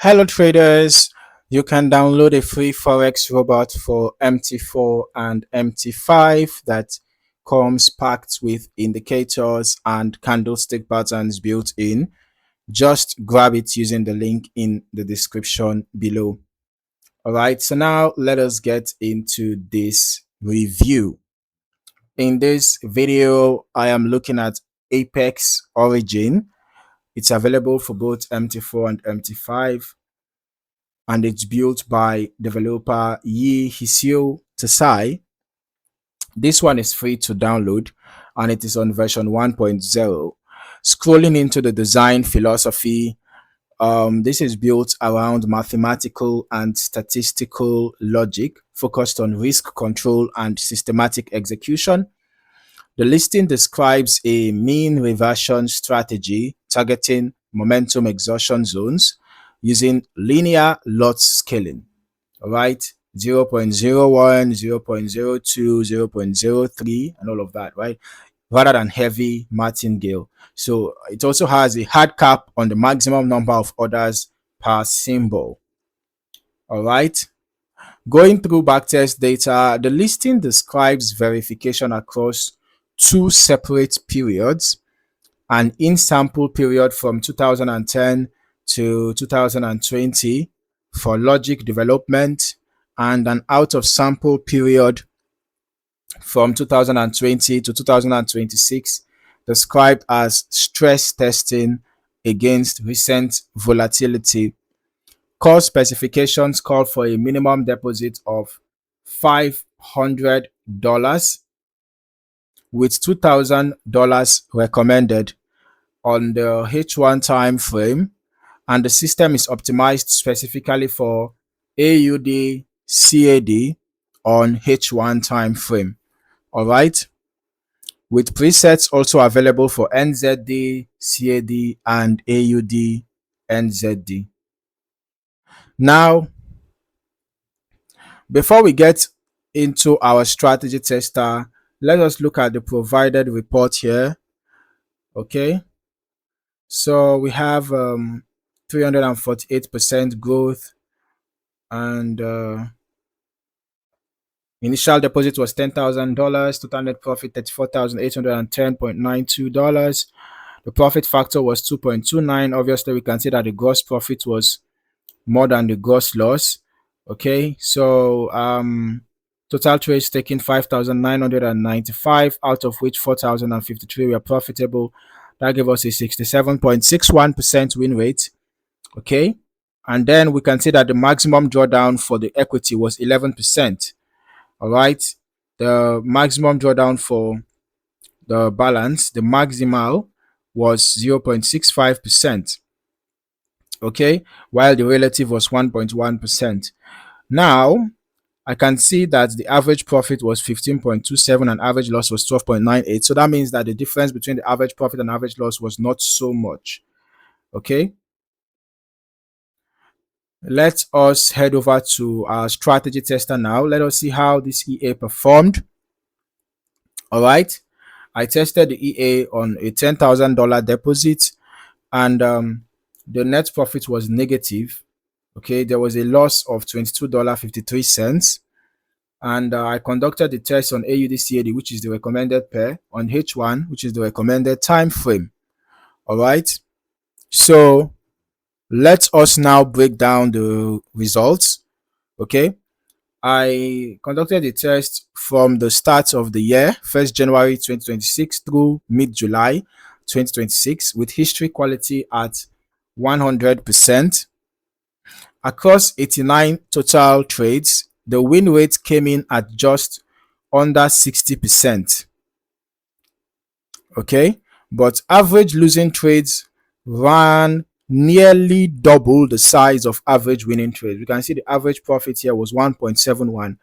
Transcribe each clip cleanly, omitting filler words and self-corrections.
Hello traders, you can download a free Forex robot for MT4 and MT5 that comes packed with indicators and candlestick patterns built in. Just grab it using the link in the description below. Alright, so now let us get into this review. In this video, I am looking at Apex Origin. It's available for both MT4 and MT5. And it's built by developer Yi Hisio Tasai. This one is free to download and it is on version 1.0. Scrolling into the design philosophy, this is built around mathematical and statistical logic focused on risk control and systematic execution. The listing describes a mean reversion strategy targeting momentum exhaustion zones using linear lot scaling. All right, 0.01, 0.02, 0.03, and all of that, right? Rather than heavy martingale. So it also has a hard cap on the maximum number of orders per symbol. All right. Going through backtest data, the listing describes verification across two separate periods, an in-sample period from 2010 to 2020 for logic development and an out-of-sample period from 2020 to 2026 described as stress testing against recent volatility. Core specifications call for a minimum deposit of $500 with $2,000 recommended on the H1 time frame, and the system is optimized specifically for AUDCAD on H1 time frame. All right, with presets also available for NZD, CAD, and AUD NZD. Now, before we get into our strategy tester, let us look at the provided report here. Okay, so we have 348% growth, and initial deposit was $10,000, total net profit $34,810.92. The profit factor was 2.29. Obviously, we can see that the gross profit was more than the gross loss. Okay, so total trades taken 5,995, out of which 4,053 were profitable. That gave us a 67.61% win rate. Okay, and then we can see that the maximum drawdown for the equity was 11%. All right, the maximum drawdown for the balance, the maximal, was 0.65%. Okay, while the relative was 1.1%. Now I can see that the average profit was 15.27 and average loss was 12.98. So that means that the difference between the average profit and average loss was not so much. Okay, let us head over to our strategy tester now. Let us see how this EA performed. All right, I tested the EA on a $10,000 deposit, and the net profit was negative. Okay, there was a loss of $22.53, and I conducted the test on AUDCAD, which is the recommended pair, on H1, which is the recommended time frame. All right, so let us now break down the results. Okay, I conducted the test from the start of the year, 1st January 2026 through mid-July 2026, with history quality at 100%. Across 89 total trades, the win rate came in at just under 60%. Okay, but average losing trades ran nearly double the size of average winning trades. We can see the average profit here was 1.71.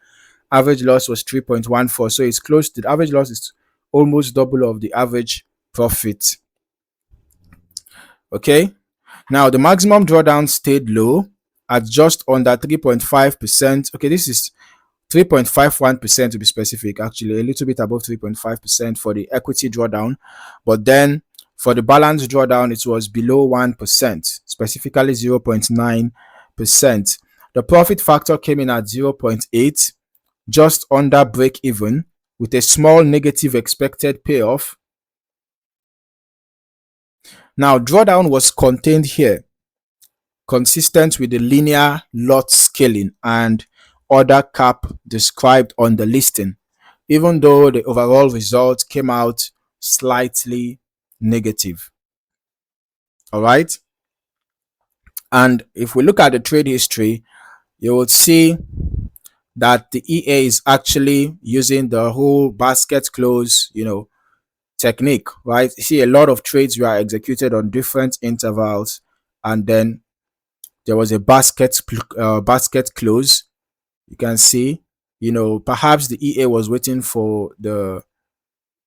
Average loss was 3.14. So it's close to the average loss is almost double of the average profit. Okay, now the maximum drawdown stayed low at just under 3.5%. Okay, this is 3.51% to be specific, actually a little bit above 3.5% for the equity drawdown, but then For the balance drawdown, it was below 1%, specifically 0.9%. The profit factor came in at 0.8, just under break even, with a small negative expected payoff. Now, drawdown was contained here, consistent with the linear lot scaling and order cap described on the listing, even though the overall result came out slightly negative. All right. And if we look at the trade history, you will see that the EA is actually using the whole basket close, technique, right? You see, a lot of trades were executed on different intervals, and then there was a basket close. You can see, perhaps the EA was waiting for the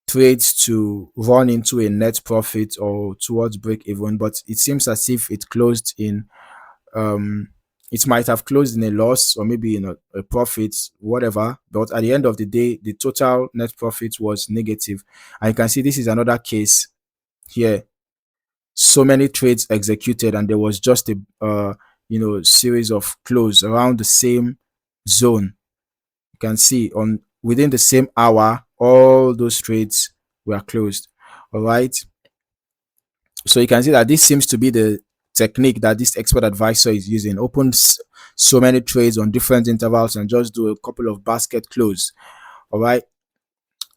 trades to run into a net profit or towards break even, but it seems as if it closed in it might have closed in a loss or maybe in a profit, whatever, but at the end of the day the total net profit was negative. And you can see this is another case here. So many trades executed and there was just a series of close around the same zone. You can see on within the same hour all those trades were closed. All right, so you can see that this seems to be the technique that this expert advisor is using. Opens so many trades on different intervals and just do a couple of basket close. All right,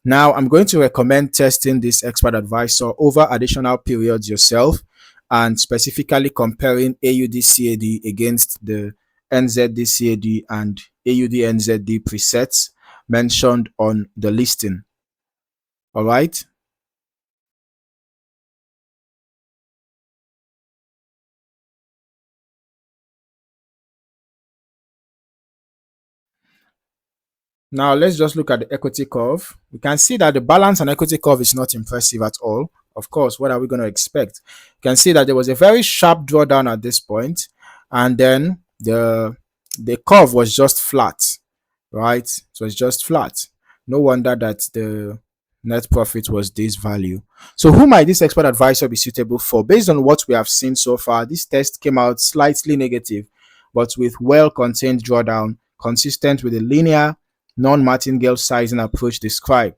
now I'm going to recommend testing this expert advisor over additional periods yourself, and specifically comparing AUDCAD against the NZDCAD and AUDNZD presets mentioned on the listing. All right. Now let's just look at the equity curve. We can see that the balance and equity curve is not impressive at all. Of course, what are we going to expect? You can see that there was a very sharp drawdown at this point, and then the curve was just flat, right? So it's just flat. No wonder that the net profit was this value. So who might this expert advisor be suitable for? Based on what we have seen so far, this test came out slightly negative, but with well-contained drawdown, consistent with a linear non-martingale sizing approach described.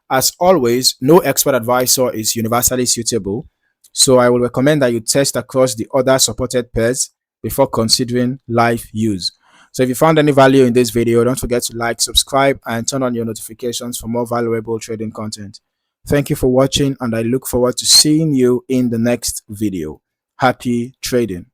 As always, no expert advisor is universally suitable, so I will recommend that you test across the other supported pairs before considering live use. So if you found any value in this video, don't forget to like, subscribe, and turn on your notifications for more valuable trading content. Thank you for watching, and I look forward to seeing you in the next video. Happy trading.